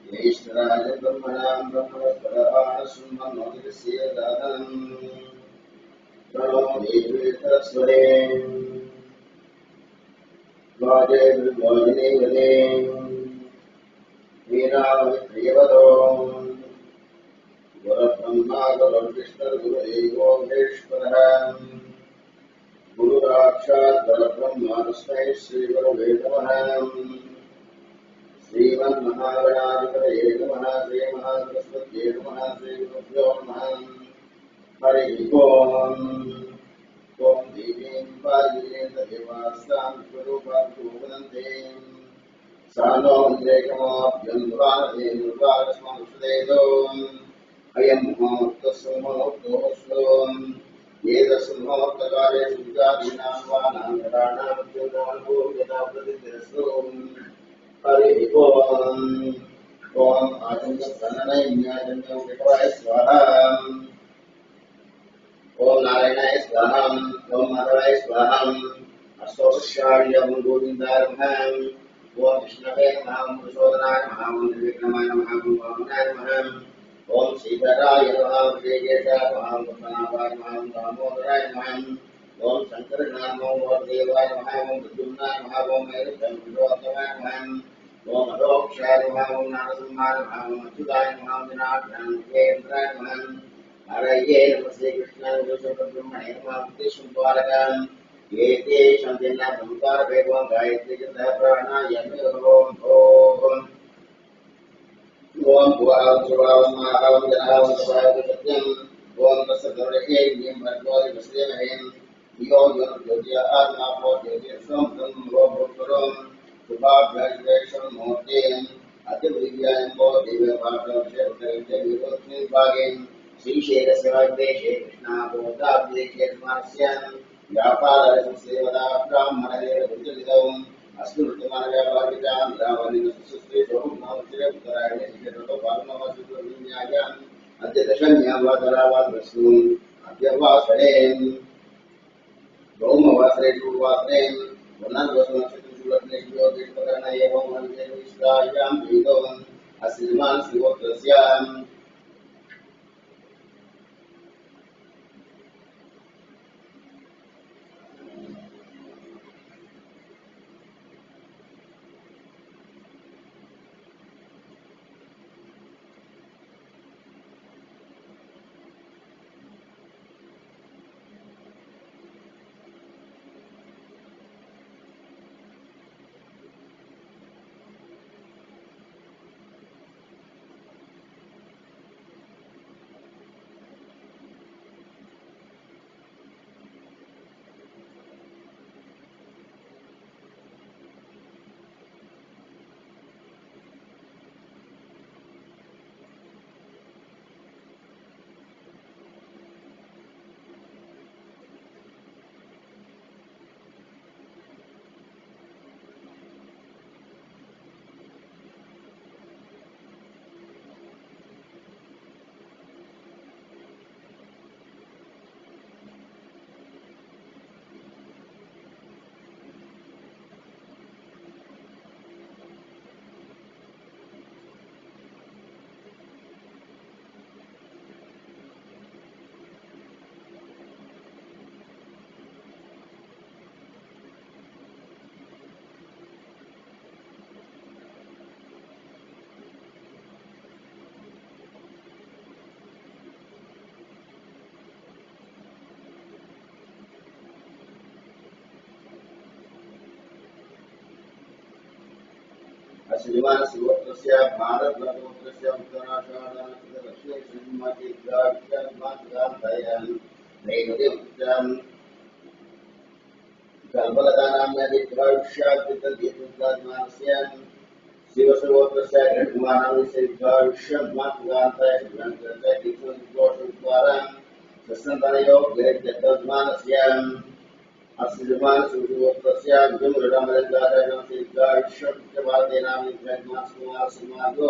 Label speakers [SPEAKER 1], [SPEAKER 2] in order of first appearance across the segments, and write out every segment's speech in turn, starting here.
[SPEAKER 1] ज्येष्ठराज ब्रह्मणां ब्रह्मणस्परमाणशृण्वन्नोतिर्षेदानम् प्रणो देवैतस्वरे द्वादेवदे वीरामैत्रियवदो गुरुब्रह्मा गुरुर्विष्णुर्गुरुदेवो महेश्वरः गुरुसाक्षात् परब्रह्म तस्मै श्रीगुरवे नमः। श्रीमन्महागणाधिपतये नमः। श्रीमहासरस्वत्यै नमः। श्रीगुरुभ्यो नमः। हरिः ओम्। ॐ देवीं पार्वतीं स्वरूपां वदन्ते सा नो वन्द्रेकमाभ्यन्तराणते निर्वाणस्मंसुदेतो अयं मुहूर्तस्य मुहूर्तोऽस्तु एतस्मुहूर्तकाले सुजादीनां वा नामकरणानुभूयता प्रतिष्ठिरस्तु। हरिः ओम्। ॐ आचन्द्रप्रणनैन्याचन्द्रं विकवाय स्वाहा। ॐ नारायणाय स्वाहा। ॐ माधवाय स्वाहा। अष्टोपचार्यं गोविन्दाय नमः। ॐ विष्णवे नमः। ॐ पुरुषोत्तमाय नमः। ॐ त्रिविक्रमाय नमः। ॐ वामनाय नमः। ॐ श्रीधराय नमः। श्रीकेशाय नमः। ॐ पद्मनाभाय नमः। ॐ दामोदराय नमः। ॐ शङ्करनाय नमः। ॐ देवाय नमः। ॐ प्रद्युम्नाय नमः। ॐ मैरुतमाय नमः। ॐ अधोक्षाय नमः। ॐ नारसिंहाय नमः। ॐ अच्युताय नमः। ॐ जनार्दनाय नमः। हरये नमः। श्रीकृष्णाय ब्रह्मणे नमः। विष्णुद्वारकाम् एते शान्तिना संसार वेगं गायत्री चन्द्र प्राणायामे ओम ओम भुवः सुभावं महावं जनावं सभावं सत्यं ओम तस्सर्वहे नियम भगवान् वस्यमहें योग ज्योतिः आत्मा को ज्योतिः स्वं भूतरों सुभाभ्यक्षं मोक्तें अतिविद्यां को दिव्यभागवते उत्तरते विरोधि भागे श्रीशैलस्य वाग्देशे कृष्णा गोदाब्देशे स्मास्यां व्यापारस्य सेवदा ब्राह्मणये बुद्धिदम् अस्मृतमानव्यापारिकां रावणेन सुस्ते बहुनामस्य उत्तरायणे शिखरतो पालनवासुविन्यायाम् अद्य दशम्यावादरावादस्सून् अद्य वासरे भौमवासरे शुभवासरे पुनर्वसुनक्षत्रशुभलग्नेभ्यो देशपकर्ण एवं वन्दे विश्वायां वेदो अस्मान् शिवोक्तस्याम् श्रीमान शिवोत्तरस्य भारतवर्षस्य उत्तराषाढस्य दक्षिणे श्रीमतीग्राक्षमात्गान्तयन् नैवदेवं कल्पलतानाम्यधिग्राक्ष्याद्वितदीर्घात्मानस्य शिवशिवोत्तरस्य घटकुमारस्य दीर्घायुष्यमात्गान्तय श्रीमन्तस्य दीर्घोषद्वारा सत्सन्तनयो वेदत्तमानस्य अस्लिमान सुजुवत्तस्य विमृढमलङ्कारं सिद्धाक्षमादेनां विद्वांसुमासुमागो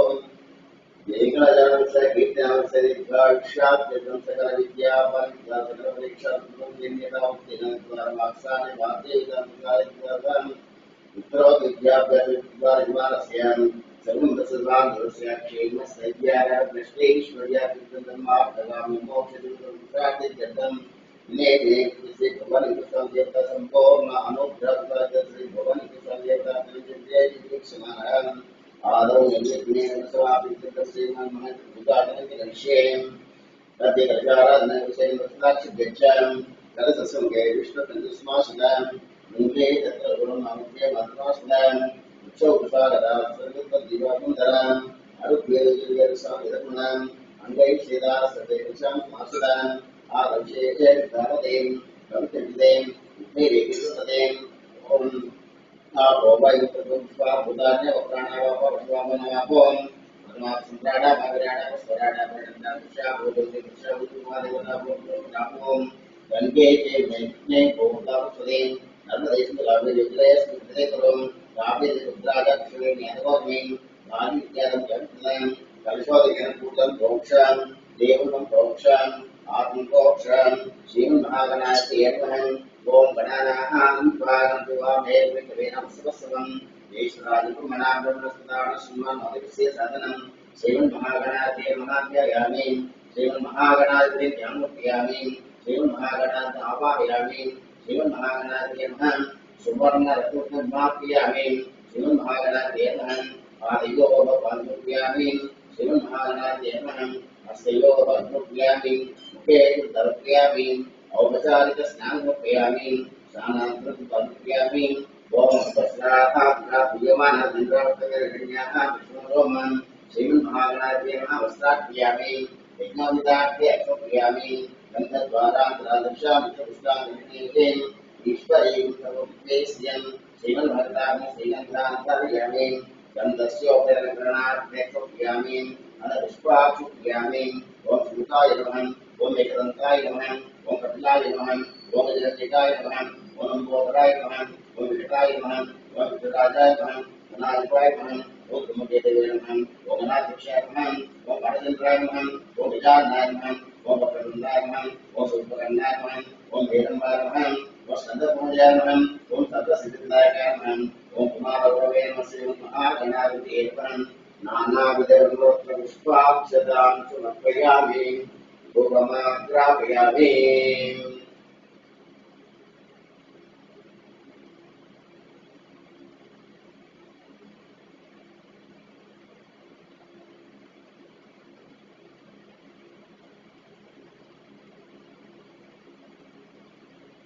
[SPEAKER 1] एकलजनस्य कीर्तनस्य दीर्घायुष्याद्यतं सकलविद्यापरित्यागं सकलपरीक्षात्मकं यज्ञतावत्तिनत्वारमाक्षानि वाद्यैकं उत्तरो विद्याभ्यासविद्वारिमानस्यां सर्वं तत्सर्वान् दृश्याक्षेमस्थैर्याकृष्णैश्वर्याकृष्णन्मार्गगामि मोक्षदुर्गं नेके श्री भवानी कृष्ण देवता संपूर्ण अनुग्रह श्री भवानी कृष्ण देवता जय आदौ यज्ञेन समापितं श्रीमन् महत्पूजादिनविषये तद्यकल्पाराधनविषये तत्साक्षिभ्यच्छां कलसंगे विष्णुतन्दुस्मासुदां मुखे तत्र गुरुनामके मात्रासुदां उच्चौपसागरां सर्वतद्दिवाकुन्दरां अरुग्वेदगिरियरसामिधर्मणां अङ्गैः सर्वेषां मासुदां आदर्शेजे विद्यापतें कवितविदें विघ्नेरेकिसुपतें ॐ भूतान्य प्राणावापवामनापोम परमात्मराडा भागराडा स्वराडा परंडा विषा भूतों विषा भूतुमादेवता भूतुमापोम गंगे के मैंने भूता सुदेन नर्मदेश में लाभे विजय स्मृति करोम लाभे रुद्राजा कृष्णे न्यायवामी नारी इत्यादि जगत्प्रदान कलशोदकन पूतन भोक्षां देवनं भोक्षां आत्मभोक्षां श्रीमन् महागणाय नमः ओम गणानां त्वां देवामे विकवेनं सबसवं ईश्वरादिपुमना ब्रह्मस्पदान सुमनोदिस्य साधनं श्रीमन् महागणाय महाध्यायामि श्रीमन् महागणाय ध्यानमुपयामि श्रीमन् महागणाय आवाहयामि श्रीमन् महागणाय नमः सुवर्ण रत्नमाप्यामि श्रीमन् महागणाय नमः आदियो भगवान्मुपयामि श्रीमन् महागणाय नमः अस्यो भगवान्मुपयामि मुखे दर्पयामि औपचारिक स्नानमुपयामि स्नानान्तरमुपयामि ओम तस्राहाप्राप्यमान चन्द्रवर्तकर्ण्याः विष्णुरोमन् श्रीमन् महागणाय नमः वस्त्राप्यामि यज्ञोदिताभ्ये अक्षोपयामि गन्धद्वारान्तरादर्शामि च पुष्पाञ्जलिः ईश्वरीं सर्वोपदेश्यं श्रीमन् भक्तानि श्रीगन्धान्तर्यामि गन्धस्योपकरणाभ्ये अक्षोपयामि अनपुष्पाक्षोपयामि ओम श्रुताय नमः ओम एकदन्ताय नमः ओम कपिलाय नमः ओम जगन्निकाय नमः ओम लंबोदराय नमः ओम विकटाय नमः ओम विकटाजाय नमः अनादिपाय नमः ओम ब्रह्मदेवाय नमः ओम अनादिक्षाय नमः ओम पाठचन्द्राय नमः ओम विजानाय नमः ओम वक्रतुण्डाय नमः ओम सूर्यकर्णाय नमः ओम वेदम्बाय नमः ओम स्कन्दपूर्णाय नमः ओम सर्वसिद्धिदायकाय नमः ओम कुमारगौरवे नमः श्रीमन् महागणाधिपतये नमः नानाविधपुष्पाक्षतां समर्पयामि धूपमाग्रापयामि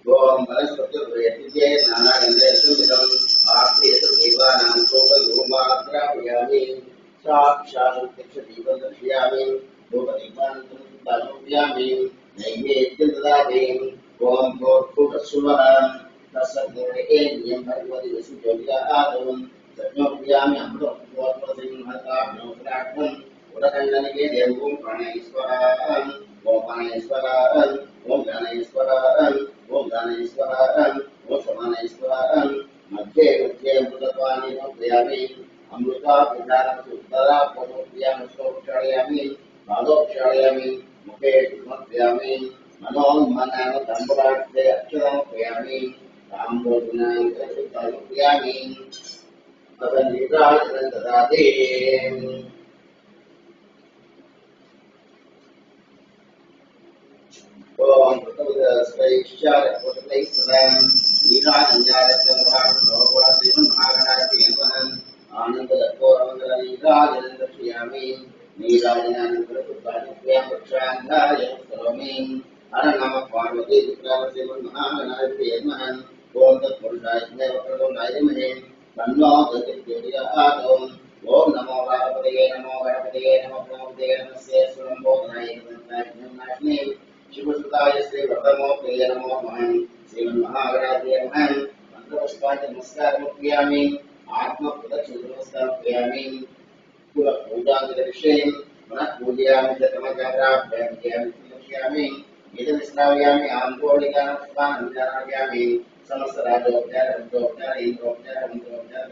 [SPEAKER 1] ओम वनस्पतिर्वैद्ये नानागन्धेषुमिदम् आर्तेषु देवानां धूपधूमाग्रापयामि साक्षादीपं दर्शयामि धूपदीपान्तरमुपयामि नैवेद्यं ददामि ओम भूर्भुवस्सुवः तत्सद्गुणेन्द्रियं भगवति वसुज्योतिरादौ सज्ञोपयामि अमृतोपसिंहताभ्योपराग्नम् उदकण्डनिके देवं प्राणेश्वरान् ओम प्राणेश्वरान् ओम ज्ञानेश्वरान् ओम ज्ञानेश्वरान् ओम समानेश्वरान् मध्ये मध्ये अमृतत्वानि नोपयामि अमृता पिधानसुत्तरा पदोपयामि स्तोक्षालयामि पादोक्षालयामि मुखे समर्पयामि मनोन्मनान तम्बुरार्थे अक्षरमुपयामि ताम्बूलनान्तरमुपयामि तदनिराजनं ददाति ओम प्रतुदस्त्रैश्चारकोटतैः सदां नीराजन्यारचन्द्रभानुलोकोण श्रीमन्महागणाधिपतये नमः आनन्दकर्पूरमण्डलनीराजनं दर्शयामि नीराजनानन्तरपुष्पादिभ्यां वृक्षान्धाय करोमि हर नमः पार्वती पुत्राय श्रीमन्महागणाधिपतये नमः ओम तत्पुरुषाय वक्रतुण्डाय धीमहि तन्नो ज्योतिर्ज्योतिर्यात् ओम नमो गणपतये नमो गणपतये नमो गणपतये नमस्ते स्वयंभूतनाय नाशिने शिवसुताय श्री वर्धमोक्तये नमो नमः श्रीमन्महागणाधिपतये नमः मंत्रपुष्पाञ्च नमस्कारमुपयामि आत्मप्रदक्षिणनमस्कारमुपयामि कुलपूजान्तरविषये मनः पूजयामि शतमजागराभ्यां यदि आंदोलिकानुष्ठानविचारयामि समस्त राजोपचार इंद्रोपचार मंत्रोपचार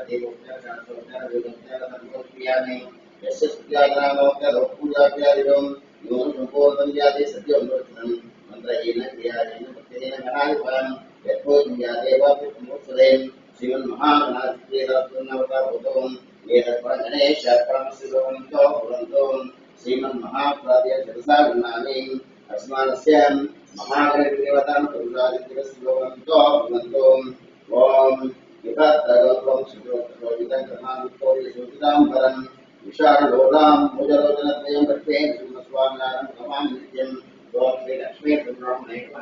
[SPEAKER 1] देवोपचार शास्त्रोपचार वेदोपचार सर्वोपयामि यस्य स्तुत्याग्रामोक्तपूजाभ्यादिकं न्यूनं सम्पूर्णं याति सत्यं दर्शनं मन्त्रहीन क्रियाहीन भक्तिहीन गणाधिपं यत्पूज्यं यादेवाप्युत्तमोत्सदेन श्रीमन्महागणाधिपतेरत्नवताभूतं वेदपरगणेशपरमशिवन्तो भवन्तो श्रीमन्महाप्राद्य शिरसा गृह्णामि अस्मानस्य महागणदेवतां पुरुषादित्यस्वन्तो भवन्तो ॐ विभक्तगोत्रं सुजोत्रविदं क्रमानुकोटिसूचिताम्बरं विशालोलां भुजलोचनत्रयं भक्तेन श्रीमस्वामिनाथं नमामि नित्यं ॐ श्रीलक्ष्मी ब्रह्मणे ॐ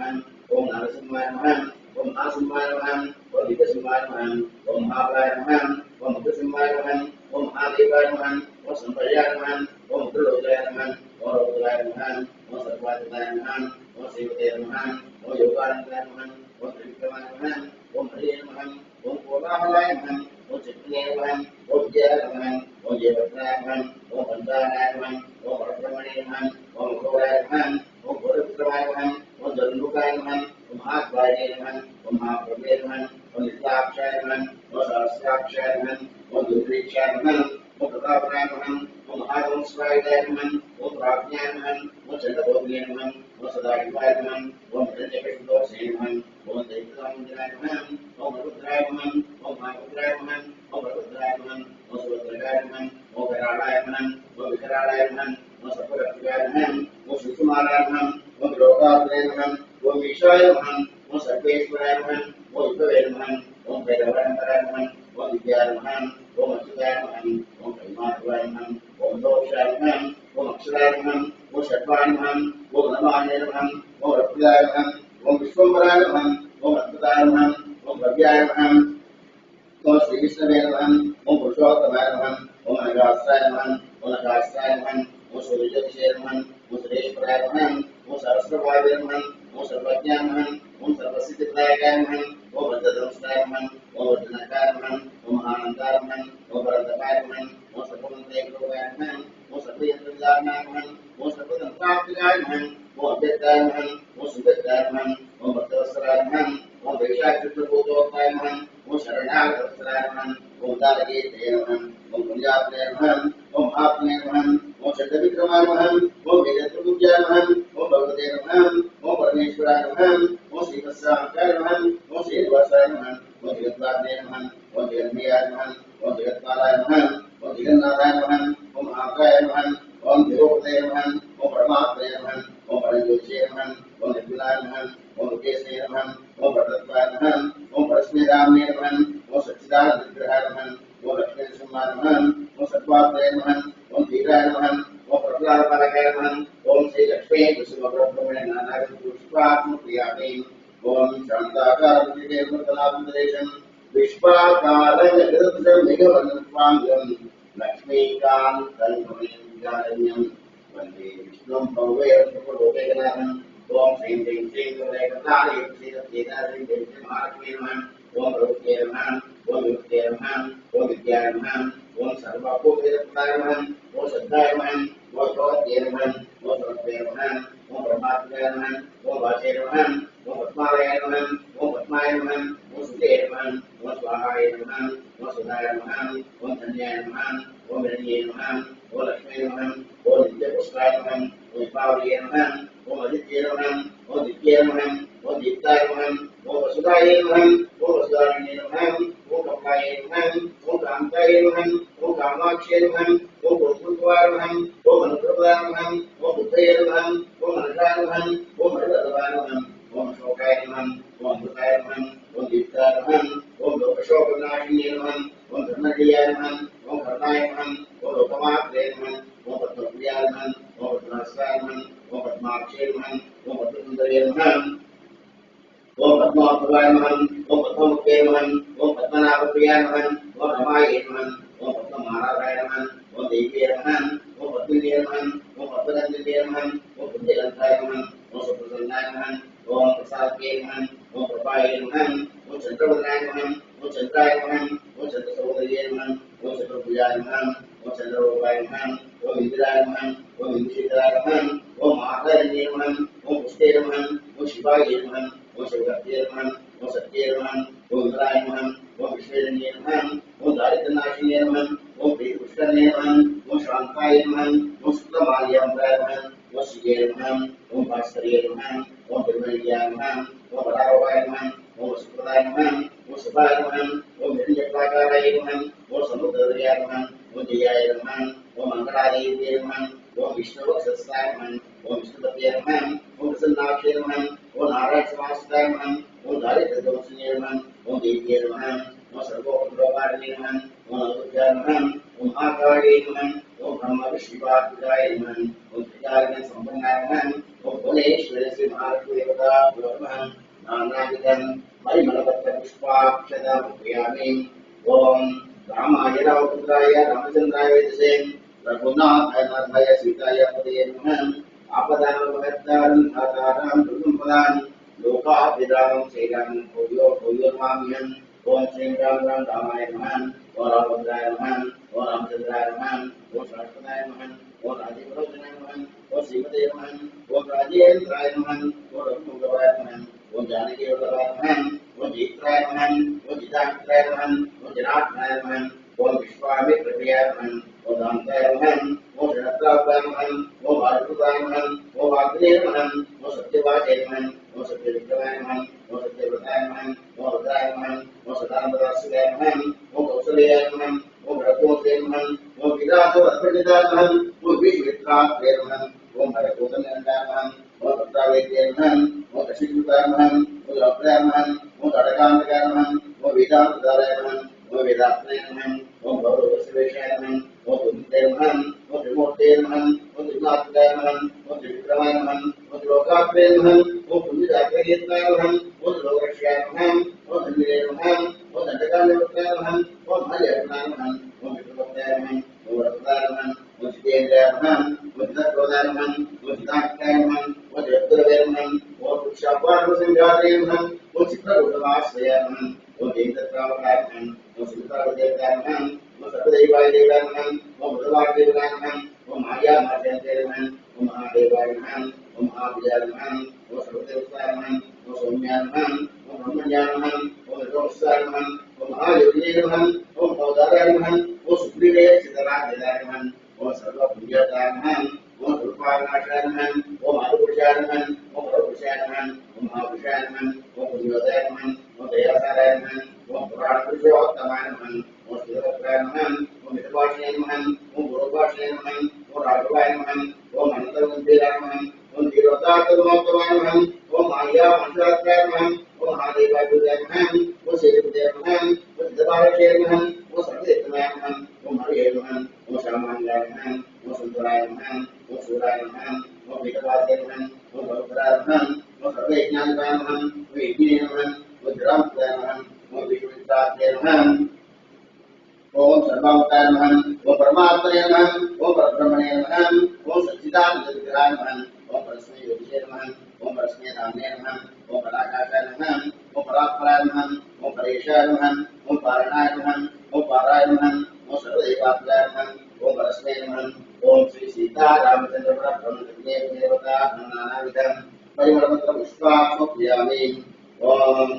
[SPEAKER 1] नरसिंहाय नमः ॐ महासिंहाय नमः ॐ दिव्यसिंहाय नमः ॐ महाबलाय नमः ॐ मुखसिंहाय नमः ॐ महादेवाय नमः ॐ संप्रयाय नमः ॐ त्रिलोचनाय नमः ॐ रुद्राय नमः ॐ सर्वाधिकाय नमः ॐ श्रीमते नमः ॐ योगानन्दाय नमः ॐ त्रिविक्रमाय नमः ॐ हरिये नमः ॐ कोलाहलाय नमः ॐ चित्तये नमः ॐ विजयाय नमः ॐ जयवत्राय नमः ॐ पञ्चानाय नमः ॐ परब्रह्मणे नमः ॐ घोराय नमः ॐ घोरविक्रमाय नमः ॐ जन्मुखाय नमः ॐ महाद्वारे नमः ॐ महाप्रभे नमः ॐ नित्याक्षाय नमः ॐ सहस्राक्षाय नमः ॐ दुर्वीक्षाय नमः ॐ प्रतापनाय नमः ॐ महावंशाय नमः ॐ प्राज्ञाय नमः ॐ चन्द्रभोगिने नमः ॐ सदाशिवाय नमः ॐ हिरण्यकशिपुदोषे नमः ॐ दैत्यकामञ्जनाय नमः ॐ रुद्राय नमः ॐ महारुद्राय नमः ॐ प्ररुद्राय नमः ॐ सुभद्राय नमः ॐ करालाय नमः ॐ विकरालाय नमः ॐ सर्वव्याप्याय नमः ॐ सुकुमाराय नमः ॐ लोकाग्रे नमः ॐ ईशाय नमः ॐ सर्वेश्वराय नमः ॐ विभवे नमः ॐ भैरवानन्दराय नमः ॐ विद्याय नमः ॐ अच्युताय नमः ॐ कैमाधवाय नमः ॐ दोषाय नमः ॐ अक्षराय नमः ॐ षट्वाय नमः ॐ नमाय नमः ॐ रत्नाय नमः ॐ विश्वम्भराय नमः ॐ अद्भुताय नमः ॐ भव्याय नमः ॐ श्रीविष्णवे नमः ॐ पुरुषोत्तमाय नमः ॐ अनघास्त्राय नमः ॐ नखास्त्राय नमः ॐ सूर्यज्योतिषे नमः ॐ सुरेश्वराय नमः ॐ सहस्रभावे नमः ॐ सर्वज्ञाय नमः ॐ सर्वसिद्धिप्रदायकाय नमः ॐ वज्रधनुष्ठाय नमः ॐ वज्रनखाय नमः ॐ महानन्दाय नमः ॐ परन्तपाय नमः ॐ सर्वमन्त्रैकरूपाय नमः ॐ सर्वयन्त्रविदारणाय नमः ॐ सर्वतन्त्रात्मिकाय नमः ॐ अभ्यर्थाय नमः ॐ सुभद्राय नमः ॐ भक्तवत्सलाय नमः ॐ वैशाखचित्रभूतोत्ताय नमः ॐ शरणागतवत्सलाय नमः ॐ दारकेतये नमः ॐ पुण्यात्मने नमः ॐ महात्मने नमः ॐ चन्द्रविक्रमाय नमः ॐ वेदत्रपूज्याय नमः ॐ भगवते नमः ॐ परमेश्वराय नमः ॐ श्रीवत्साङ्काय नमः ॐ श्रीनिवासाय नमः ॐ जगद्वाग्ने नमः ॐ जगन्मयाय नमः ॐ जगत्पालाय नमः ॐ जगन्नाथाय नमः ॐ महाकाय नमः ॐ देवोपते नमः ॐ परमात्मने नमः ॐ परमज्योतिषे नमः ॐ निर्गुणाय नमः ॐ मुकेशने नमः ॐ परतत्वाय नमः ॐ परस्मैराम्ने नमः ॐ सच्चिदानन्दविग्रहाय नमः ॐ लक्ष्मीनरसिंहाय नमः ॐ सत्त्वात्मने नमः ॐ धीराय नमः ॐ प्रह्लादपालकाय नमः ॐ श्रीलक्ष्मी कुसुमब्रह्मणे नानाविधपुष्पात्मप्रियाणे ॐ शान्ताकारं विश्वाकारजगदृशमिगवन्त्वाङ्गं लक्ष्मीकान्तन्मणिं वन्दे विष्णुं भव्यलोकैकनाथं ॐ श्रीं ह्रीं श्रीं कमलेकतायै श्रीरत्नेतायै महालक्ष्मी नमः ॐ प्रभुत्यै नमः ॐ विमुक्त्यै नमः ॐ विद्याय नमः ॐ सर्वभूतप्रदाय नमः ॐ श्रद्धाय नमः ॐ भगवत्यै नमः ॐ सर्वत्यै नमः ॐ परमात्मने नमः ॐ वाचे नमः ॐ पद्मालये नमः ॐ पद्माय नमः ॐ सुते नमः ॐ स्वाहाय नमः ॐ सुधाय नमः ॐ धन्याय नमः ॐ हिरण्ये नमः ॐ लक्ष्मी नमः ॐ नित्यपुष्टाय नमः ॐ विभावर्ये नमः ॐ आदित्ये नमः ॐ दित्ये नमः ॐ दीप्ताय नमः ॐ वसुधाय नमः ॐ वसुधारिणे नमः ॐ कमलाय नमः ॐ कान्ताय नमः ॐ कामाक्ष्ये नमः ॐ पुरुषोत्तमाय नमः ॐ अनुप्रभवाय नमः ॐ बुद्धये नमः ॐ मनसाय नमः ॐ हरिवल्लभाय नमः ॐ अशोकाय नमः ॐ अमृताय नमः ॐ दीप्ताय नमः ॐ लोकशोकनाशिने नमः ॐ धर्मजयाय नमः ॐ कर्णाय नमः ॐ लोकमात्रे नमः ॐ पद्मप्रियाय नमः ॐ पद्मास्त्राय नमः ॐ पद्माक्षे नमः ॐ पद्मसुन्दरे नमः ॐ पद्माभवाय नमः ॐ पद्ममुखे नमः ॐ पद्मनाभप्रियाय नमः ॐ रमायै नमः ॐ पद्ममालाधाय नमः ॐ देव्ये नमः ॐ पद्मिने नमः ॐ पद्मनन्दिने नमः ॐ पुण्यगन्धाय नमः ॐ सुप्रसन्नाय नमः ॐ प्रसादे नमः ॐ प्रभाये नमः ॐ चन्द्रवदनाय नमः ॐ चन्द्राय नमः ॐ चन्द्रसहोदर्ये नमः ॐ चतुर्भुजाय नमः ॐ चन्द्ररूपाय नमः ॐ इन्द्राय नमः ॐ इन्द्रशीतलाय नमः ॐ महाकारिणे नमः ॐ पुष्टे नमः ॐ शिवाय नमः ॐ शिवगत्ये नमः ॐ सत्ये नमः ॐ इंद्राय नमः ॐ विश्वेरण्ये नमः ॐ दारिद्र्यनाशिने नमः ॐ प्रीतिपुष्करणे नमः ॐ शांताय नमः ओम शुक्लमाल्याम्बराय नमः ओम श्रीये नमः ओम भास्कर्ये नमः ओम ब्रह्मण्याय नमः ओम वरारोहाय नमः ओम सुप्रदाय नमः ओम सुभाय नमः ओम हिरण्यप्राकाराय नमः ओम समुद्रदयाय नमः ओम जयाय नमः ओम मंगलादेव्ये नमः ओम विष्णुवक्षस्थाय नमः ओम विष्णुपतये नमः ओम प्रसन्नाक्षे नमः ओम नारायण समास्ताय नमः ओम दारिद्र्यदोषिने नमः ओम देव्ये नमः ओम सर्वोपद्रवारिणे नमः ओम अवध्याय नमः ओम महाकाले नमः ओम ब्रह्म विष्णुपादाय नमः ओम त्रिकाग्नि संपन्नाय नमः ओम भुवनेश्वरी श्री महालक्ष्मी देवता नमः नानाविधं परिमलपत्र पुष्पाक्षतां पूजयामि ओम रामाय रामपुत्राय रामचंद्राय वेदसे रघुनाथाय नाथाय सीताय पदये नमः आपदामपहर्तारं धातारं दुर्गमपदां लोकाभिरामं श्रीरामं भूयो भूयो नमाम्यहम् ओम श्री राम राम रामाय नमः ओम रामभद्राय नमः ओम रामचंद्राय नमः ओम सरस्वताय नमः ओम राजीवलोचनाय नमः ओम श्रीमते नमः ओम राजेन्द्राय नमः ओम रघुवंशाय नमः ओम जानकी वल्लभाय नमः ओम जीत्राय नमः ओम जिताक्षराय नमः ओम जनार्दनाय नमः ओम विश्वामित्रप्रियाय नमः ओम दान्ताय नमः ओम शरत्राय नमः ओम वासुदेवाय नमः ओम वाग्देवाय नमः ओम सत्यवाचाय नमः ओम सत्यविक्रमाय नमः ओम सत्यव्रताय नमः ओम रुद्राय नमः ओम सदानंददासाय नमः ओम कौसल्याय नमः ओम रघुवंशाय नमः ओम विराटवरप्रतिदाय नमः ओम विश्वमित्राय नमः ओम हरकोदनंदाय नमः ओम भद्रावेद्याय नमः ओम कशिपुत्राय नमः ओम लक्ष्याय नमः ओम तड़कांतकाय नमः ओम वेदांतदाय नमः ओम वेदात्मने नमः ओम गौरवश्रेष्ठाय नमः ओम बुद्धिते नमः ओम त्रिमूर्ते नमः ओम त्रिगुणात्मकाय नमः ओम त्रिविक्रमाय नमः ओम त्रिलोकात्मने नमः ओम पुण्यदात्मकेतनाय नमः ओम लोकरक्षाय नमः ओम धन्यवे नमः ओम दंडकान्यवत्याय नमः ओम हरिहरनाय नमः ओम विष्णुभक्ताय नमः ओम वरदाय नमः ओम जितेन्द्राय नमः ओम जितक्रोधाय नमः ओम जिताक्षाय नमः ओम जगद्गुरवे नमः ओम वृक्षापार्वसंघाते नमः ओम चित्रकूटमाश्रयाय नमः ओम जयन्तत्रावकाय नमः ओम सुमित्रावदेवाय नमः ओम सर्वदैवाय देवाय नमः ओम बुधवादेवाय नमः ओम माया मार्जन्ते नमः ओम महादेवाय नमः ओम महावीराय नमः ओम सर्वदेवताय नमः ओम सौम्याय नमः ओम ब्रह्मण्याय नमः ओम निर्दोषाय नमः ओम महायोगिने नमः ओम भवदाय नमः ओम सुग्रीवे सिद्धराजयाय नमः ओम सर्वपुण्यताय नमः ओम रूपानाशाय नमः ओम आदिपुरुषाय नमः ओम परपुरुषाय नमः ओम महापुरुषाय नमः ओम पुण्योदयाय नमः ओम दयासाराय नमः ओम पुराणपुरुषोत्तमाय नमः ओम श्रीवत्राय नमः ओम मितभाषणे नमः ओम गुरुभाषणे नमः ओम राघवाय नमः ओम अनन्तगंभीराय नमः ओम देवतात्मोत्तमाय नमः ओम माया मंत्रात्मकाय नमः ओम महादेवाय नमः ओम श्रीदेवाय नमः ओम सिद्धबालके नमः ओम सर्वदेवताय नमः ओम हरिये नमः ओम श्यामांगाय नमः ओम सुंदराय नमः ओम सूराय नमः ओम विकटाय नमः ओम भद्राय नमः ओम सर्वज्ञानाय नमः ओम यज्ञे नमः ओम धर्माय नमः ओम विष्णुत्राय नमः ओम सर्वावताय नमः ओम परमात्मने नमः ओम परब्रह्मणे नमः ओम सच्चिदानंदविग्रहाय नमः ओम परस्मै योगिने नमः ओम परस्मै नामने नमः ओम पराकाशाय नमः ओम परात्पराय नमः ओम परेशाय नमः ओम पारणाय नमः ओम पाराय नमः ओम सर्वदेवात्मकाय नमः ओम परस्मै नमः ओम श्री सीतारामचंद्र परब्रह्मणे देवता नानाविधं परिमलपत्र पुष्पाक्षोपयामि ओम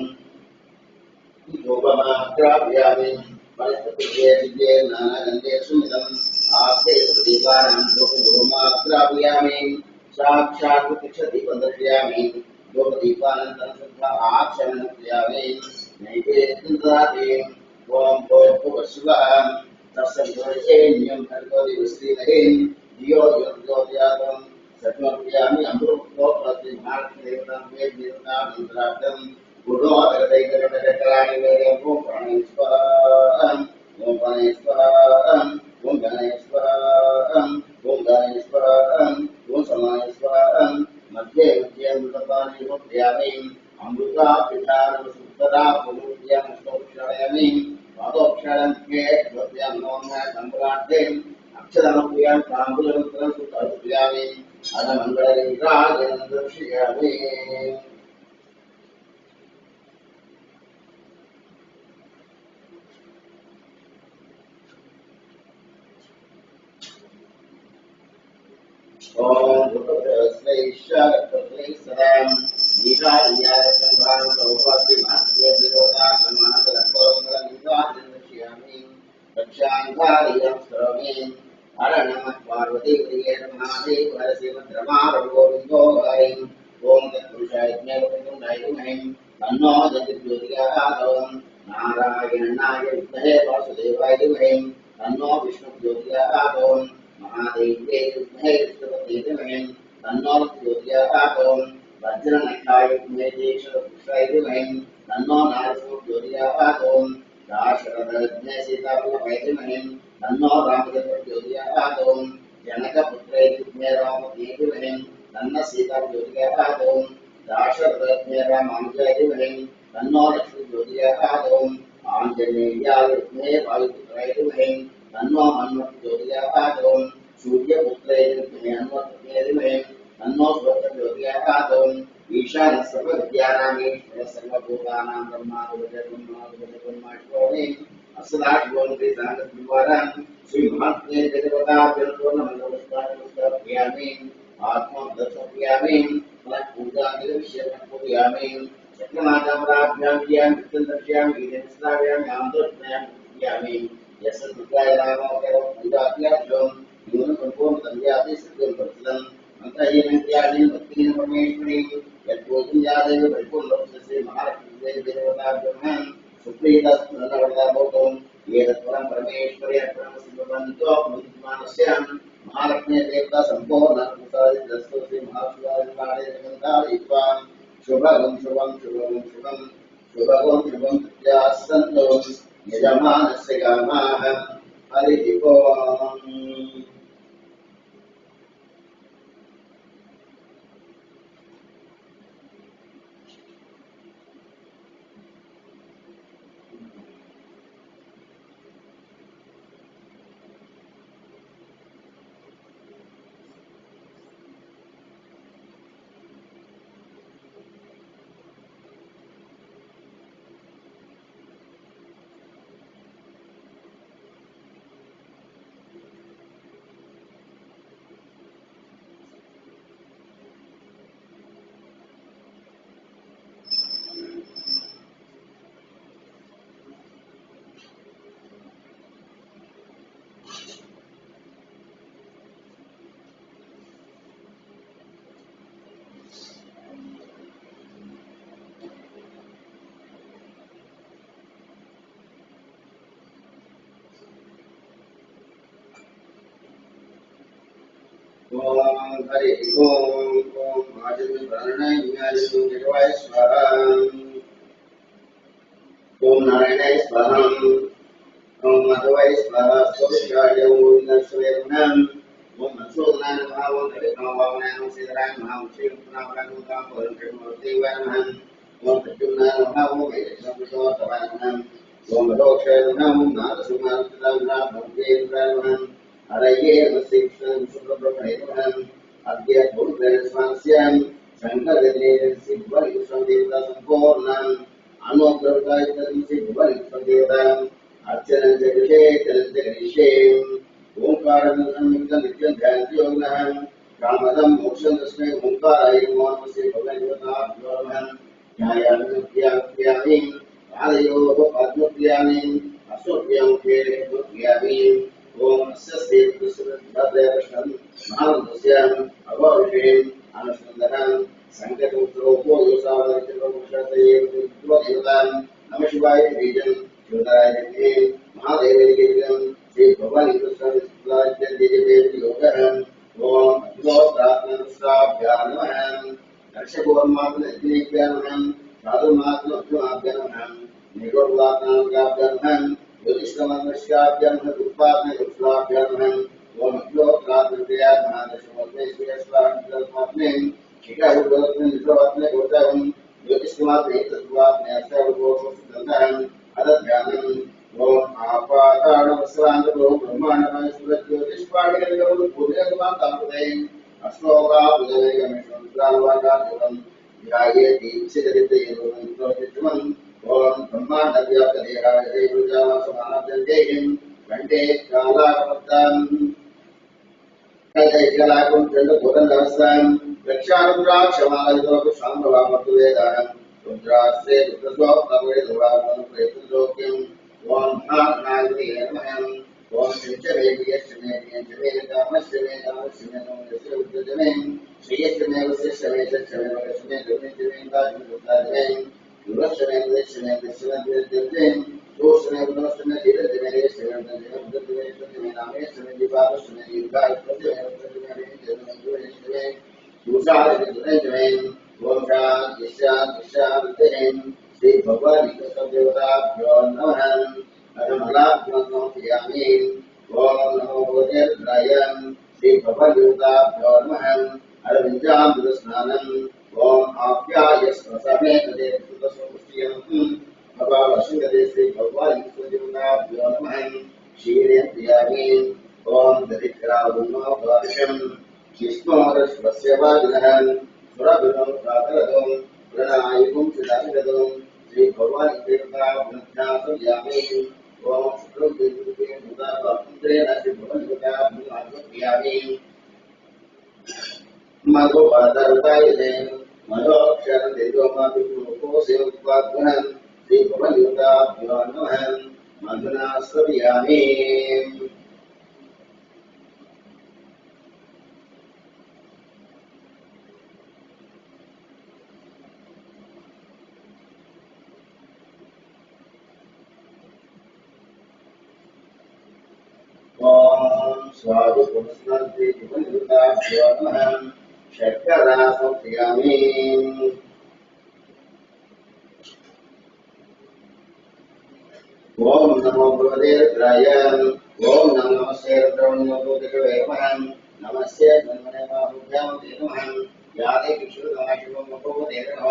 [SPEAKER 1] योगमाग्राभ्यामि परिस्थितिये दिव्ये नानागन्धे सुमितम् आस्ते दीपानां धूपधूमाग्राभ्यामि साक्षात् प्रत्यक्षदीपं दर्शयामि धूपदीपानन्तरं शुद्ध आचमनक्रियामि नैवेद्यं ददामि ओम भूर्भुवस्सुवः तत्सवितुर्वरेण्यं भर्गो देवश्रीमहे धियो यो यो यातं सत्वप्रियामि अमृतोपलब्धिमार्गदेवतां वेददेवतां मन्त्रार्थं गुणोदरदैकरटकराणि वेदं ओम प्राणेश्वरं ओम प्राणेश्वरं ओम गणेश्वरं ओम गणेश्वरं ओम समानेश्वरं मध्ये मध्ये अमृतपानि उपयामि अमृता पिधानं सुतरा पुरुषयं स्तोत्रयामि पादोक्षरं के भव्यं नमः संप्रार्थे अक्षरमप्रियं ताम्बूलमन्त्रं सुतर्पयामि अनमङ्गललिङ्गाजनं दर्शयामि ओम भूतस्वैश्वरप्रतिसदां नीलायाय संभां सौभाग्य मात्रे विरोधा सन्मानकलंकोमलिंगानन्दश्यामि रक्षांधारियं स्रवमे हर नमः पार्वती प्रिय महादेव हर श्रीमद्रमार गोविंदो हरिं ओम तत्पुरुषाय ज्ञानवृंदाय नमः तन्नो ज्योतिर्ज्योतिराघवं नारायणाय विद्महे वासुदेवाय धीमहि तन्नो विष्णुज्योतिराघवं महादेव्यै विद्महे विष्णुपत्यै धीमहि तन्नो ज्योतिराघवं वज्रनखाय विद्महे देशपुरुषाय धीमहि तन्नो नारसिंहज्योतिराघवं दाशरथज्ञे सीताफलपाय धीमहि तन्नो रामचंद्र ज्योतिराघवं जनकपुत्रै विद्महे रामपत्न्यै धीमहि तन्न सीता ज्योतिराघवं दाशरथज्ञे रामानुजाय धीमहि तन्नो लक्ष्मी ज्योतिराघवं आञ्जनेयाय विद्महे वायुपुत्राय धीमहि तन्नो हनुमत् ज्योतिराघवं सूर्यपुत्रै विद्महे हनुमत्पत्न्यै धीमहि तन्नो सुभद्र ज्योतिराघवं ईशानः सर्वविद्यानामीश्वरः सर्वभूतानां ब्रह्मादिवजब्रह्मादिवजब्रह्माष्टोमे अस्सलाष्टोमे साङ्गद्वारा श्रीमहात्मे देवताभ्यर्पणमण्डलपुष्पाणि आत्मदर्शयामि पूजाविषयपूजयामि चक्रमातापराभ्यां क्रियां दर्शयामि स्नायामि आन्दोलयामि यस्सुद्धाय रामोकरं पूजाभ्यां न्यूनसम्पूर्ण संध्यापि सिद्धं प्रसिद्धं मंत्रहीनत्यादि भक्तिहीन परमेश्वरी यद्भूतं यादेव परिपूर्णस्य महालक्ष्मी देवताभ्यं सुप्रीतस्मरणवरदाभूतं एतत्परं परमेश्वरी अर्पणं सिद्धवन्तो मुद्मानस्य महालक्ष्मी देवता संपूर्ण प्रसादितस्तु श्री महाशिवाय जगन्तारित्वा शुभं शुभं शुभं शुभं शुभं शुभं प्रत्यासन्तो यजमानस्य कामाः हरिः ओम् ओम हरि ओम आजन्म प्राणायाम देवाय स्वाहा ओम नारायणाय स्वाहा ओम माधवाय स्वाहा सोमशिवाय ओम गोविंदाय नमः ओम मनसोदनाय नमः ओम हरिनामाय नमः सीताराय नमः ओम श्री कृष्णाय नमः ओम देवाय नमः ओम प्रद्युम्नाय नमः ओम वैष्णवाय नमः ओम दोक्षाय नमः ओम नारसिंहाय नमः हरये वसिष्ठं सुब्रह्मण्यं अद्य भूतस्वास्यां शंकरदेव सिद्धवैष्णवदेवता संपूर्णं अनुग्रहाय सिद्धवैष्णवदेवता अर्चनं जगते जगदीशे ओंकारं संयुक्तं नित्यं ध्यानयोगः कामदं मोक्षं तस्मै ओंकाराय नमो नमः भगवन्ताभ्योऽहं न्यायानुक्रियामि पादयोः पद्मक्रियामि अशोक्यं क्रियामि ओम सस्ते कृष्णं महावंशं अवौषें अनुसंधानं संकटमुक्तो योसावरिचरोषादेवतां नमः शिवाय बीजं ज्योताय देवे महादेवैर्गीतं श्री भगवान कृष्णविष्णुराज्यदेवे योगहं ओम अद्भुतात्मनुष्ठाभ्यां नमः दर्शकोन्मात्मनेभ्यां नमः साधुमात्मभ्यां नमः निरोधात्मभ्यां नमः ज्योतिष्कमनुष्याभ्यां दुःखात्मयुक्ताभ्यां नमः ओम अद्भुतात्मया महादशमत्मेश्वरस्वात्मे शिखाहुत्मे गोताहं ज्योतिष्कमात्मे तत्त्वात्मे सर्वभूतसिद्धं अदध्यानं ओम आपाताणवस्त्रान्तरो ब्रह्माण्डमय सुरज्योतिष्पाणिकं पूर्णगमातापदे अश्लोका पुजवेगमेश्वरावाकादेवं ध्यायेति सिद्धरितयेवं ओम ब्रह्माण्डव्याप्तदेहाय देवजावासमानजन्देहिं घण्टे कालाकपत्तां कलैकलाकुं चण्डभूतनहस्तां रक्षारुद्राक्षमालयोगशाम्भवामतुवेदानं रुद्रास्त्रे रुद्रस्वप्नवेदवामं प्रेतलोक्यं ओम महानागिने नमः ओम पंचमे श्री भगवान देवताभ्यो नमः अधमलाभ्योऽपयामि ओम नमो भगवते श्री भगवद्गीताभ्यो नमः अरविन्दामृतस्नानम् ओम आप्याय स्वसमे तदे सुतसुष्टियम् भगवान् श्री भगवद्गीताभ्यो नमः क्षीरेन्द्रियामि ओम दरिद्रावुनो वर्षम् शिष्णोरश्वस्य वादिनः सुरभिनो प्रातरदम् प्रणायुगुं चिदाभिरदम् श्री भगवान् देवताभ्यासयामि ओम शुक्रं देवते मुदापात्रेण श्री भगवद्गीताभ्यासयामि मधुपादरतायते मधोक्षरं देवमापितुकोसेवत्वात्मनं श्री भगवद्गीताभ्यो नमः मधुना स्तवयामि ओम स्वादु पुष्पन्ते भगवद्गीताभ्यो नमः शर्करा समर्पयामि ओम नमो भगवते रुद्राय ओम नमो श्रीरुद्रमणिभूतये नमः नमस्ते ब्रह्मणे महाभूभ्यां ते नमः यादे विष्णुनाशिवं भगवते नमः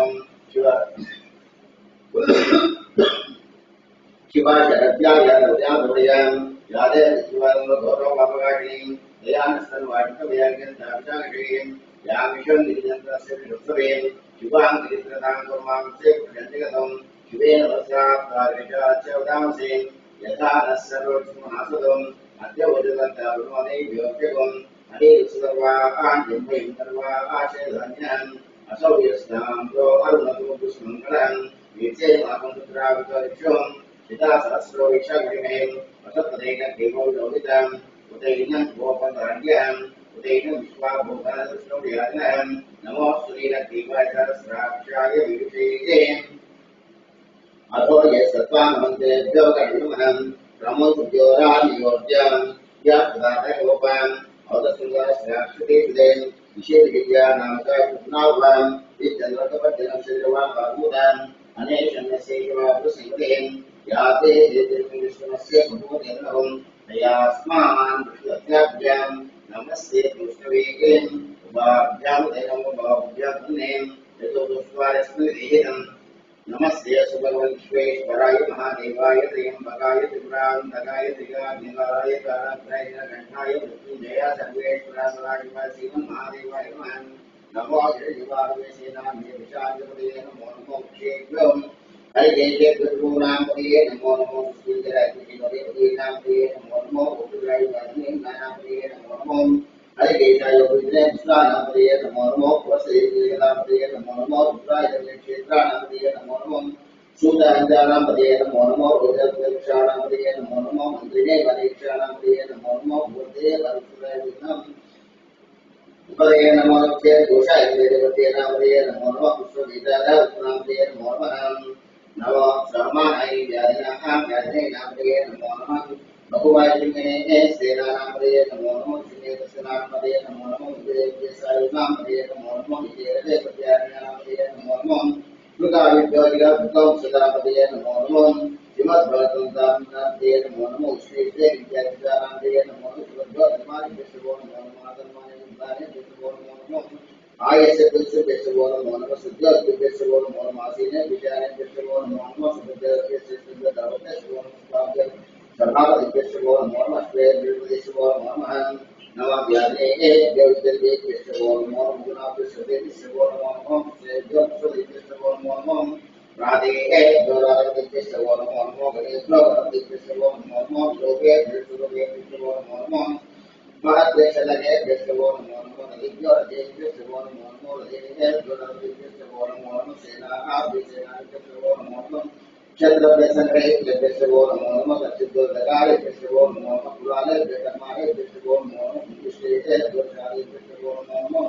[SPEAKER 1] शिवा जगत्याय रव्याभवयां यादे शिवां गौरवापगाटिं दयानस्तन्वाटिकव्याज्ञाविचारिणीं यामिषं गिरिजन्तस्य विरुत्सवें शिवां गिरित्रतां कुर्मां से पुण्यन्तिगतं शिवेन वस्त्राप्तारिचाच्यवदांसे यथा नः सर्वस्महासुतम् अद्य वजुदन्तावृणोदे व्योक्यगम् अनेकसर्वान् जन्मयं सर्वाशेधान्यहम् असौ यस्तां प्रो अरुणतो दुष्मङ्गलम् वीर्येमाकं चिता सहस्रो वीक्षागणिमें असत्पदेन देवो लोहितं उदैनं गोपकाण्ड्यहम् उदैनं विश्वाभूतानसृष्टव्याजनहम् नमो सुरीन देवाय सहस्राक्षाय विरुषेते अथो ये सत्त्वामन्त्रेभ्यो गणनमहं ब्रह्मोद्योरानियोज्यं यात्दातयोपां औदसुन्दरस्याक्षुतेषुदें विशेषविद्यानामकायुनावां विद्यन्वकपद्यनं शरीरवां बाहुदाम् अनेशन्यसेवादुसिंहदें याते देवस्य भगवतेर्नवं तयास्मान् विष्णुत्याभ्यां नमस्ते कृष्णवेगें उपाभ्यां देवं बाहुभ्यां पुण्यें यतो दुष्वारस्मृतिहितं नमस्ते सुभगवन्श्वेश्वराय महादेवाय त्र्यम्बकाय त्रिपुरान्तकाय त्रिकाग्निकाय कालभ्राय घण्टाय मृत्युञ्जयाय सर्वेश्वराय श्रीमन्महादेवाय नमः नमो गिरिवारवेशेनाम्ये विशालपदे नमो नमो क्षेभ्यो हरिकेशेभ्योनाम्पदे नमो नमो श्रीधराज्ञपदे नमो उग्राय नानापदे नमो नमो हरिकेशाय विष्णुनाम्पदे नमो नमो वसुदेवानाम्पदे नमो नमो रुद्राय क्षेत्राणाम्पदे नमो नमो सूताञ्जानाम्पदे नमो नमो रुद्रवृक्षाणाम्पदे नमो नमो मन्त्रिणे वनेक्षाणाम्पदे नमो नमो भूते वरुषाय उपदे नमो नमः दोषाय वेदवते नामदे नमो नमः पुष्पगीताय नामदे नमो नमः नमो सर्वमाय व्याधिनामदे नमो नमः बहुवायुमे सेना नामदे नमो नमः श्रीदेवस्य नामदे नमो नमः देवदेसाय नामदे नमो नमः विजयदे नामदे नमो नमः दुर्गाविद्योगिरा दुर्गं सदापदे नमो नमः श्रीमद्भगवतं नामदे नमो नमः श्रीदेव विद्यानामदे नमो नमः शिवद्वारमादिभ्यो नमो नमः आयस्य पुरुष बेसवो नमो नमः सुद्ध बेसवो नमो नमः आसीने विजयाने बेसवो नमो नमः सुद्ध बेसवो दावते बेसवो नमः सभापति बेसवो नमो नमः श्रेय बेसवो नमः नमः व्याने देवते बेसवो नमो नमः गुणा बेसवो नमो नमः श्रेय बेसवो नमो नमः राधे दोराधे बेसवो नमो नमः गणेश बेसवो नमो नमः लोके बेसवो नमो नमः महादेशलगे बेसवो नमो नमः दिव्यो बेसवो नमो नमः बेसवो नमो नमः सेना बेसना बेसवो नमो नमः चंद्र बेसंग्रह बेसवो नमो नमः चित्तोदगाय बेसवो नमो नमः पुराले बेतमारे बेसवो नमो नमः विश्वे दोषाले बेसवो नमो नमः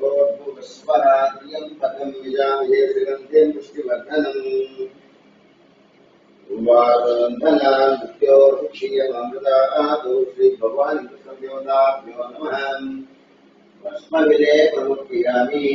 [SPEAKER 1] भूर्भुवस्वराज्यं पदं विजामहे श्रीगन्धेन पुष्टिवर्धनम् उवादन्धना मृत्योर्क्षीयममृतादौ श्रीभगवान् कृष्णदेवताभ्यो नमः भस्मविले प्रमुख्यामि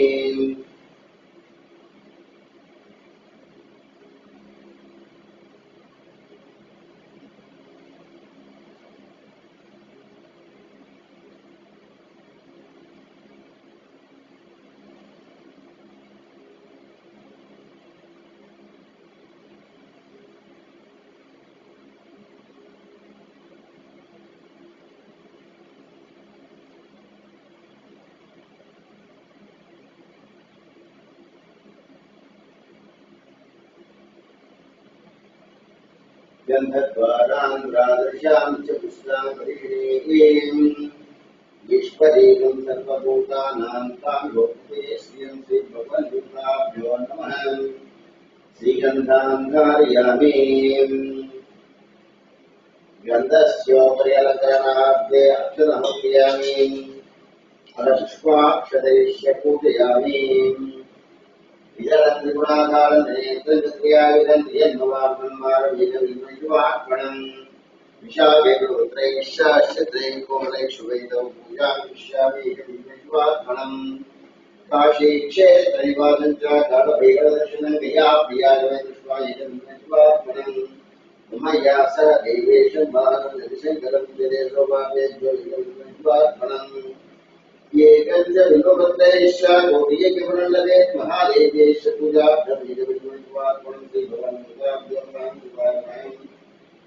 [SPEAKER 1] गन्धद्वारान्ध्रादर्शां च पुष्णां परिहृणीम् ईश्वरीं सर्वभूतानां तां लोके श्रियं श्रीभगवद्भक्ताभ्यो नमः श्रीगन्धां धारयामि गन्धस्योपरि अक्षरमर्पयामि फलपुष्पाक्षतैश्च पूजयामि विजयन्द्रियाविदन्त्यन्मवार्पणम् विशाखेन्द्रैश्चाश्चत्रैः कोमलैक्षुवैतौ पूजां करिष्यामि विष्णुवार्पणम् काशीक्षेत्रैवासं च कालभैरवदर्शनं गया प्रियागमैष्वायकर्पणम् मया सह देवेशं वाहनं जतिशङ्करं जलेशोभावेद्योर्पणम् ये गंज विनोदतेश्च गोपीयकमण्डले महादेवेश पूजा प्रभुजविष्णुवार्पणं श्रीभगवान्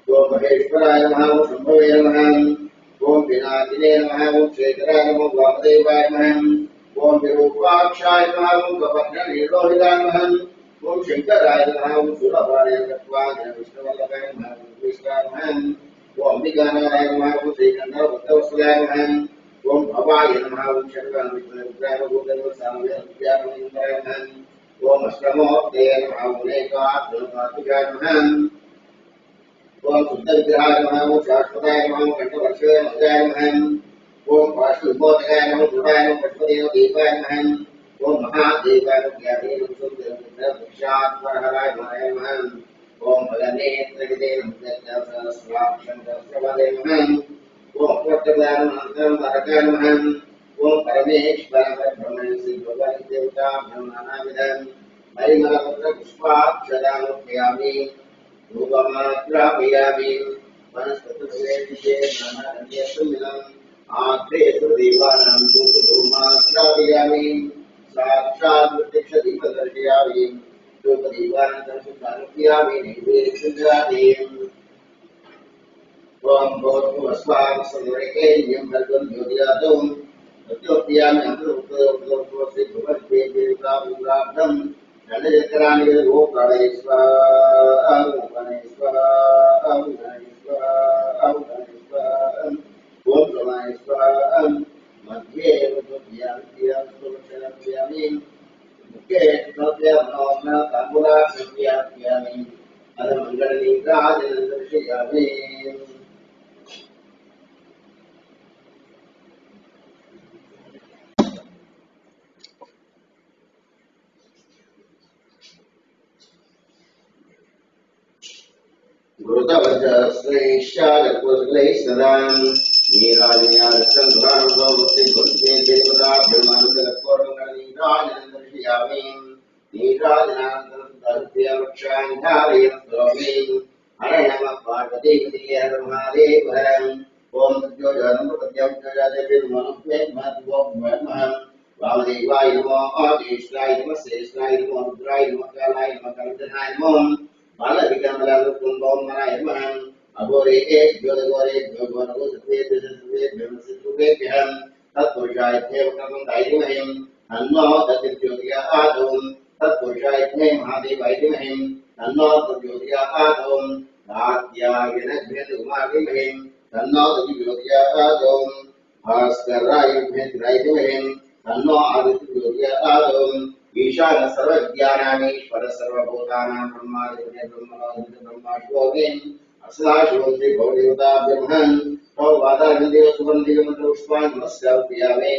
[SPEAKER 1] ओम महेश्वराय नमः ओम शंभवे नमः ओम विनाशिने नमः ओम शेखराय नमः वामदेवाय नमः ओम विरूपाक्षाय नमः ओम गवर्णनीलोहिताय नमः ओम शंकराय नमः ओम सुरभाय नमः विष्णुवल्लभाय नमः कृष्णाय नमः ओम अंबिकानाय नमः ओम श्रीगंधर्ववस्त्राय नमः ओम भवाय नमः ओम शंकराय विष्णुरुद्राय भूदेवसामवेद्याय नमः ओम अष्टमोक्ते नमः ओम एकादशमातुजाय नमः ओम शुद्धविग्रहाय नमः ओम शाश्वताय नमः ओम कंठवर्षाय नमः ओम पार्श्वभूताय नमः गुणाय नमः पशुदेवाय नमः ओम महादेवाय नमः ज्ञानेन सुन्दरवृक्षात्महराय नमः ओम भगनेत्रविदे नमः सहस्राक्षरवदे नमः ओम प्रत्यवाय नमः ओम परमेश्वराय ब्रह्मणे श्री भगवान् देवता ब्रह्मनाविदं परिमलपत्र पुष्पाक्षदामुपयामि रूपमात्रापयामि वनस्पतिविशेषे नानारण्यसुमिलम् आग्रेषु देवानां धूपधूमात्रापयामि साक्षात् प्रत्यक्षदीपदर्शयामि धूपदीपानन्तरं सुदानपयामि नैवेद्यजातीम् त्वं भूर्भुवस्वां सदोरेकेयं भर्गं ज्योतिरातुं प्रत्योपयामि अन्तर्भुक्तोपश्री भुवद्वेदेवताभिप्राप्तम् नलचक्राणि गोप्राणेश्वरं ओम प्रमाणेश्वरं मध्ये मुख्ये नव्यमनोमन ताम्बूलाक्षम्यामि अधमङ्गलनीराजनं दर्शयामि घृतवज्रश्रेष्ठागर्भोजलैः सदा नीराजन्यादृष्टं धुरानुभवमुक्ति भुक्ते देवताभ्यमानन्दगर्भोर्मङ्गलनीराजनं दर्शयामि नीराजनानन्तरं धारयन् करोमि हर नमः पार्वतीपतिये हर महादेव ओम सत्योजातं प्रपद्यं प्रजादेवीर्मनुष्येभ्यः वामदेवाय नमो आदेशाय नमः श्रेष्ठाय नमो रुद्राय नमः कालाय नमः कलजनाय नमः बालविक्रमलालुकुम्भं मनायमहं अघोरे ज्योतिघोरे ज्योतिघोरगो सत्वे ब्रह्मसिद्धुभ्यः तत्पुरुषाय देवकर्मं दायिमहं तन्नो दतिर्ज्योतिया आदौं तत्पुरुषाय महादेवाय धीमहि तन्नो ज्योतिया आदौं रात्यायनघ्नदुमादिमहं तन्नो ज्योतिया आदौं भास्कराय धीमहि तन्नो आदित्यज्योतिया आदौं ईशान सर्वज्ञानामीश्वर सर्वभूतानां ब्रह्मादित्य ब्रह्माष्टोमेन असदाशिवं श्री भवदेवताभ्यमहं तव वादानदेव सुगन्धिकमन्त्रपुष्पान् नमस्कारयामि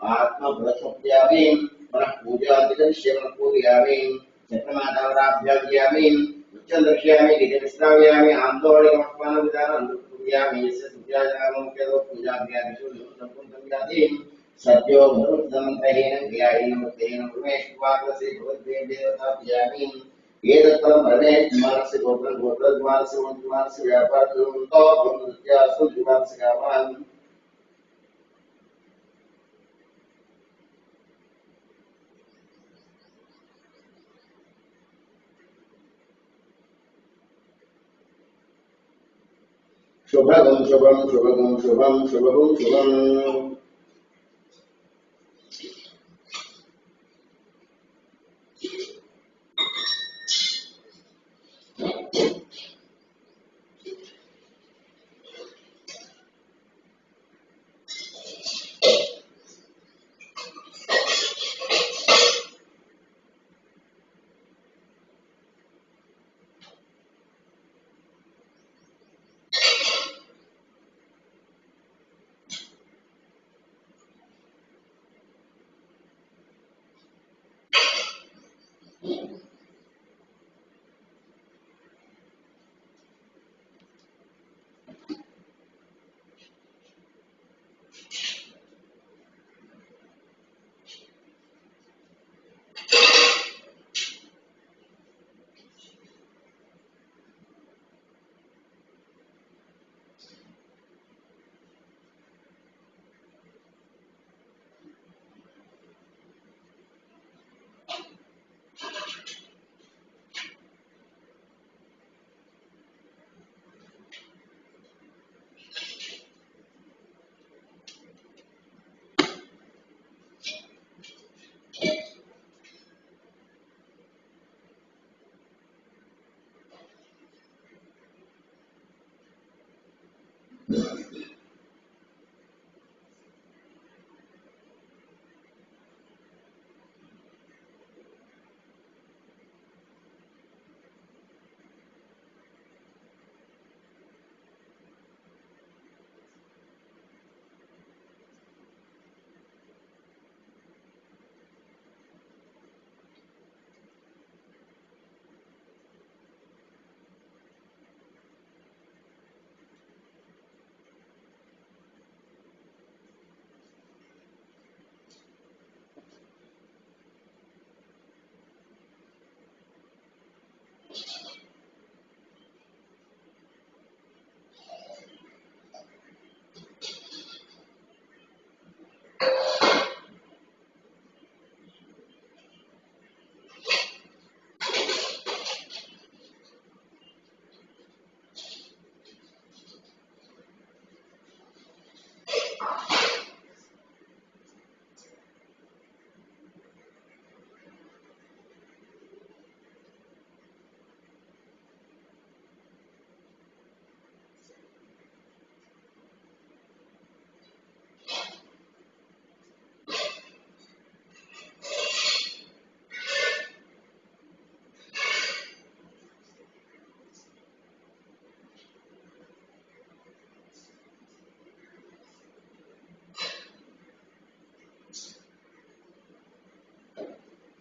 [SPEAKER 1] आत्मप्रसप्यामि पुनः पूजादिकरिष्येण पूजयामि चक्रमातावराभ्याज्यामि उच्चन्द्रक्ष्यामि गिरिविश्राव्यामि आन्दोलनमस्मानविधानं पूजयामि यस्य सुत्याजानोक्यतो पूजाभ्यादिषु सम्पूर्णयाति सत्यो भगवद्गमन्तहीनं ज्ञाहीनं भक्तेन परमेश्वराग्रसे भगवद्देव देवताभ्यामि एतत्परं परमेश्वरस्य गोत्रद्वारस्य वंशवारस्य व्यापारकृतो ब्रह्मसत्यास्तु जीवास्य कामान् शुभगं शुभं शुभगं शुभं शुभगं शुभम्